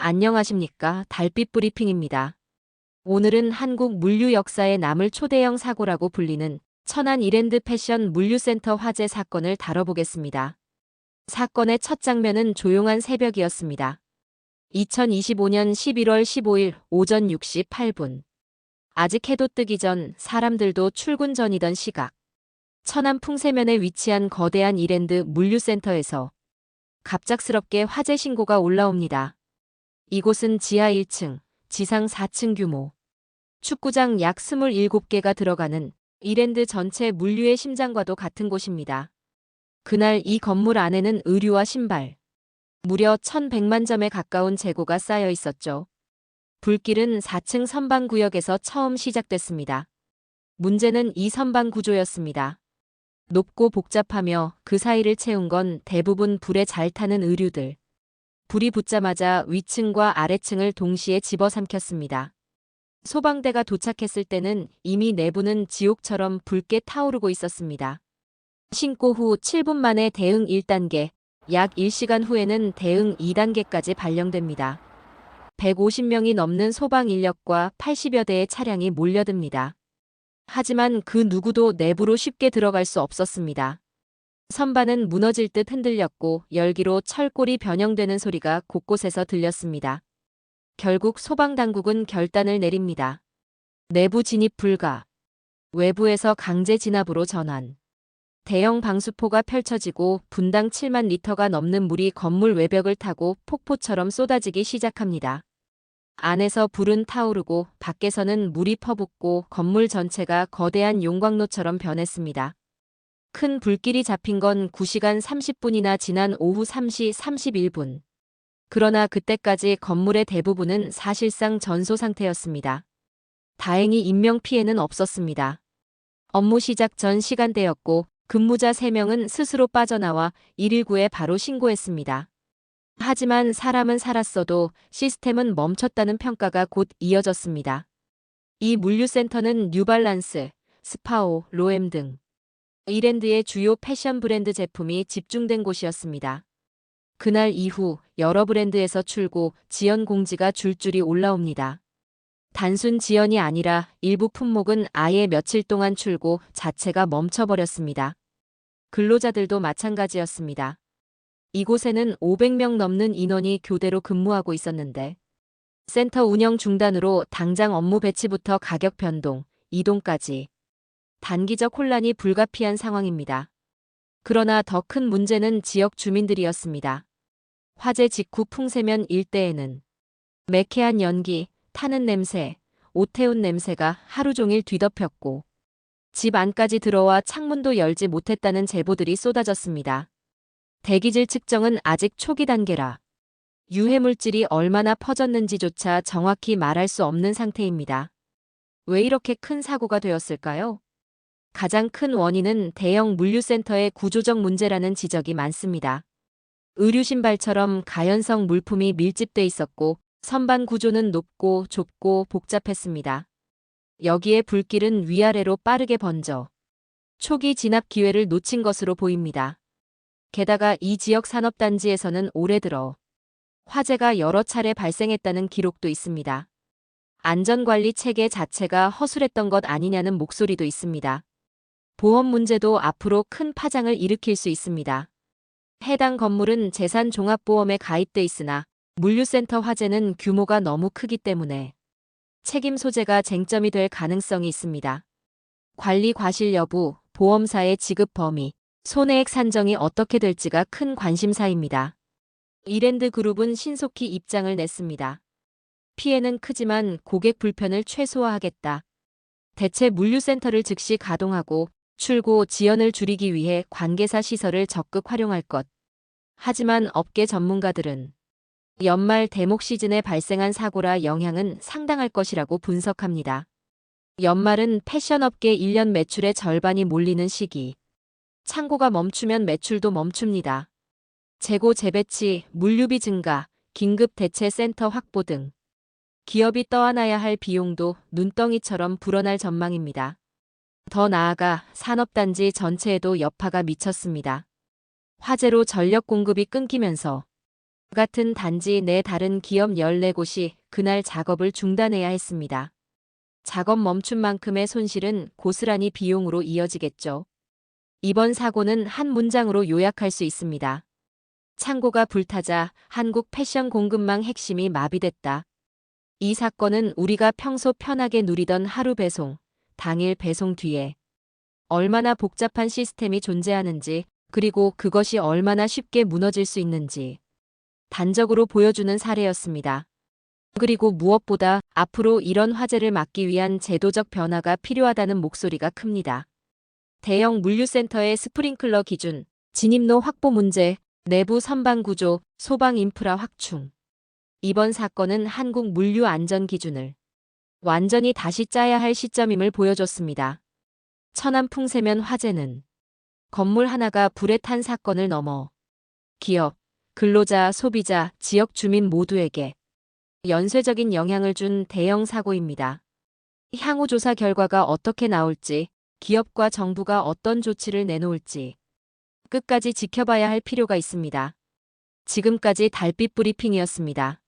안녕하십니까. 달빛 브리핑입니다. 오늘은 한국 물류 역사에 남을 초대형 사고라고 불리는 천안 이랜드 패션 물류센터 화재 사건을 다뤄보겠습니다. 사건의 첫 장면은 조용한 새벽이었습니다. 2025년 11월 15일 오전 6시 8분. 아직 해도 뜨기 전 사람들도 출근 전이던 시각. 천안 풍세면에 위치한 거대한 이랜드 물류센터에서 갑작스럽게 화재 신고가 올라옵니다. 이곳은 지하 1층, 지상 4층 규모, 축구장 약 27개가 들어가는 이랜드 전체 물류의 심장과도 같은 곳입니다. 그날 이 건물 안에는 의류와 신발, 무려 1,100만 점에 가까운 재고가 쌓여 있었죠. 불길은 4층 선반 구역에서 처음 시작됐습니다. 문제는 이 선반 구조였습니다. 높고 복잡하며 그 사이를 채운 건 대부분 불에 잘 타는 의류들. 불이 붙자마자 위층과 아래층을 동시에 집어삼켰습니다. 소방대가 도착했을 때는 이미 내부는 지옥처럼 붉게 타오르고 있었습니다. 신고 후 7분 만에 대응 1단계, 약 1시간 후에는 대응 2단계까지 발령됩니다. 150명이 넘는 소방 인력과 80여 대의 차량이 몰려듭니다. 하지만 그 누구도 내부로 쉽게 들어갈 수 없었습니다. 선반은 무너질 듯 흔들렸고 열기로 철골이 변형되는 소리가 곳곳에서 들렸습니다. 결국 소방당국은 결단을 내립니다. 내부 진입 불가. 외부에서 강제 진압으로 전환. 대형 방수포가 펼쳐지고 분당 7만 리터가 넘는 물이 건물 외벽을 타고 폭포처럼 쏟아지기 시작합니다. 안에서 불은 타오르고 밖에서는 물이 퍼붓고 건물 전체가 거대한 용광로처럼 변했습니다. 큰 불길이 잡힌 건 9시간 30분이나 지난 오후 3시 31분. 그러나 그때까지 건물의 대부분은 사실상 전소 상태였습니다. 다행히 인명피해는 없었습니다. 업무 시작 전 시간대였고 근무자 3명은 스스로 빠져나와 119에 바로 신고했습니다. 하지만 사람은 살았어도 시스템은 멈췄다는 평가가 곧 이어졌습니다. 이 물류센터는 뉴발란스, 스파오, 로엠 등 이랜드의 주요 패션 브랜드 제품이 집중된 곳이었습니다. 그날 이후 여러 브랜드에서 출고, 지연 공지가 줄줄이 올라옵니다. 단순 지연이 아니라 일부 품목은 아예 며칠 동안 출고 자체가 멈춰버렸습니다. 근로자들도 마찬가지였습니다. 이곳에는 500명 넘는 인원이 교대로 근무하고 있었는데 센터 운영 중단으로 당장 업무 배치부터 가격 변동, 이동까지 단기적 혼란이 불가피한 상황입니다. 그러나 더 큰 문제는 지역 주민들이었습니다. 화재 직후 풍세면 일대에는 매캐한 연기, 타는 냄새, 오태운 냄새가 하루 종일 뒤덮였고 집 안까지 들어와 창문도 열지 못했다는 제보들이 쏟아졌습니다. 대기질 측정은 아직 초기 단계라 유해물질이 얼마나 퍼졌는지조차 정확히 말할 수 없는 상태입니다. 왜 이렇게 큰 사고가 되었을까요? 가장 큰 원인은 대형 물류센터의 구조적 문제라는 지적이 많습니다. 의류 신발처럼 가연성 물품이 밀집돼 있었고 선반 구조는 높고 좁고 복잡했습니다. 여기에 불길은 위아래로 빠르게 번져 초기 진압 기회를 놓친 것으로 보입니다. 게다가 이 지역 산업단지에서는 올해 들어 화재가 여러 차례 발생했다는 기록도 있습니다. 안전관리 체계 자체가 허술했던 것 아니냐는 목소리도 있습니다. 보험 문제도 앞으로 큰 파장을 일으킬 수 있습니다. 해당 건물은 재산종합보험에 가입돼 있으나 물류센터 화재는 규모가 너무 크기 때문에 책임 소재가 쟁점이 될 가능성이 있습니다. 관리 과실 여부, 보험사의 지급 범위, 손해액 산정이 어떻게 될지가 큰 관심사입니다. 이랜드 그룹은 신속히 입장을 냈습니다. 피해는 크지만 고객 불편을 최소화하겠다. 대체 물류센터를 즉시 가동하고 출고 지연을 줄이기 위해 관계사 시설을 적극 활용할 것. 하지만 업계 전문가들은 연말 대목 시즌에 발생한 사고라 영향은 상당할 것이라고 분석합니다. 연말은 패션업계 1년 매출의 절반이 몰리는 시기. 창고가 멈추면 매출도 멈춥니다. 재고 재배치, 물류비 증가, 긴급 대체 센터 확보 등 기업이 떠안아야 할 비용도 눈덩이처럼 불어날 전망입니다. 더 나아가 산업단지 전체에도 여파가 미쳤습니다. 화재로 전력 공급이 끊기면서 같은 단지 내 다른 기업 14곳이 그날 작업을 중단해야 했습니다. 작업 멈춘 만큼의 손실은 고스란히 비용으로 이어지겠죠. 이번 사고는 한 문장으로 요약할 수 있습니다. 창고가 불타자 한국 패션 공급망 핵심이 마비됐다. 이 사건은 우리가 평소 편하게 누리던 하루 배송, 당일 배송 뒤에 얼마나 복잡한 시스템이 존재하는지, 그리고 그것이 얼마나 쉽게 무너질 수 있는지 단적으로 보여주는 사례였습니다. 그리고 무엇보다 앞으로 이런 화재를 막기 위한 제도적 변화가 필요하다는 목소리가 큽니다. 대형 물류센터의 스프링클러 기준, 진입로 확보 문제, 내부 선반 구조, 소방 인프라 확충. 이번 사건은 한국 물류 안전 기준을 완전히 다시 짜야 할 시점임을 보여줬습니다. 천안 풍세면 화재는 건물 하나가 불에 탄 사건을 넘어 기업, 근로자, 소비자, 지역 주민 모두에게 연쇄적인 영향을 준 대형 사고입니다. 향후 조사 결과가 어떻게 나올지, 기업과 정부가 어떤 조치를 내놓을지 끝까지 지켜봐야 할 필요가 있습니다. 지금까지 달빛 브리핑이었습니다.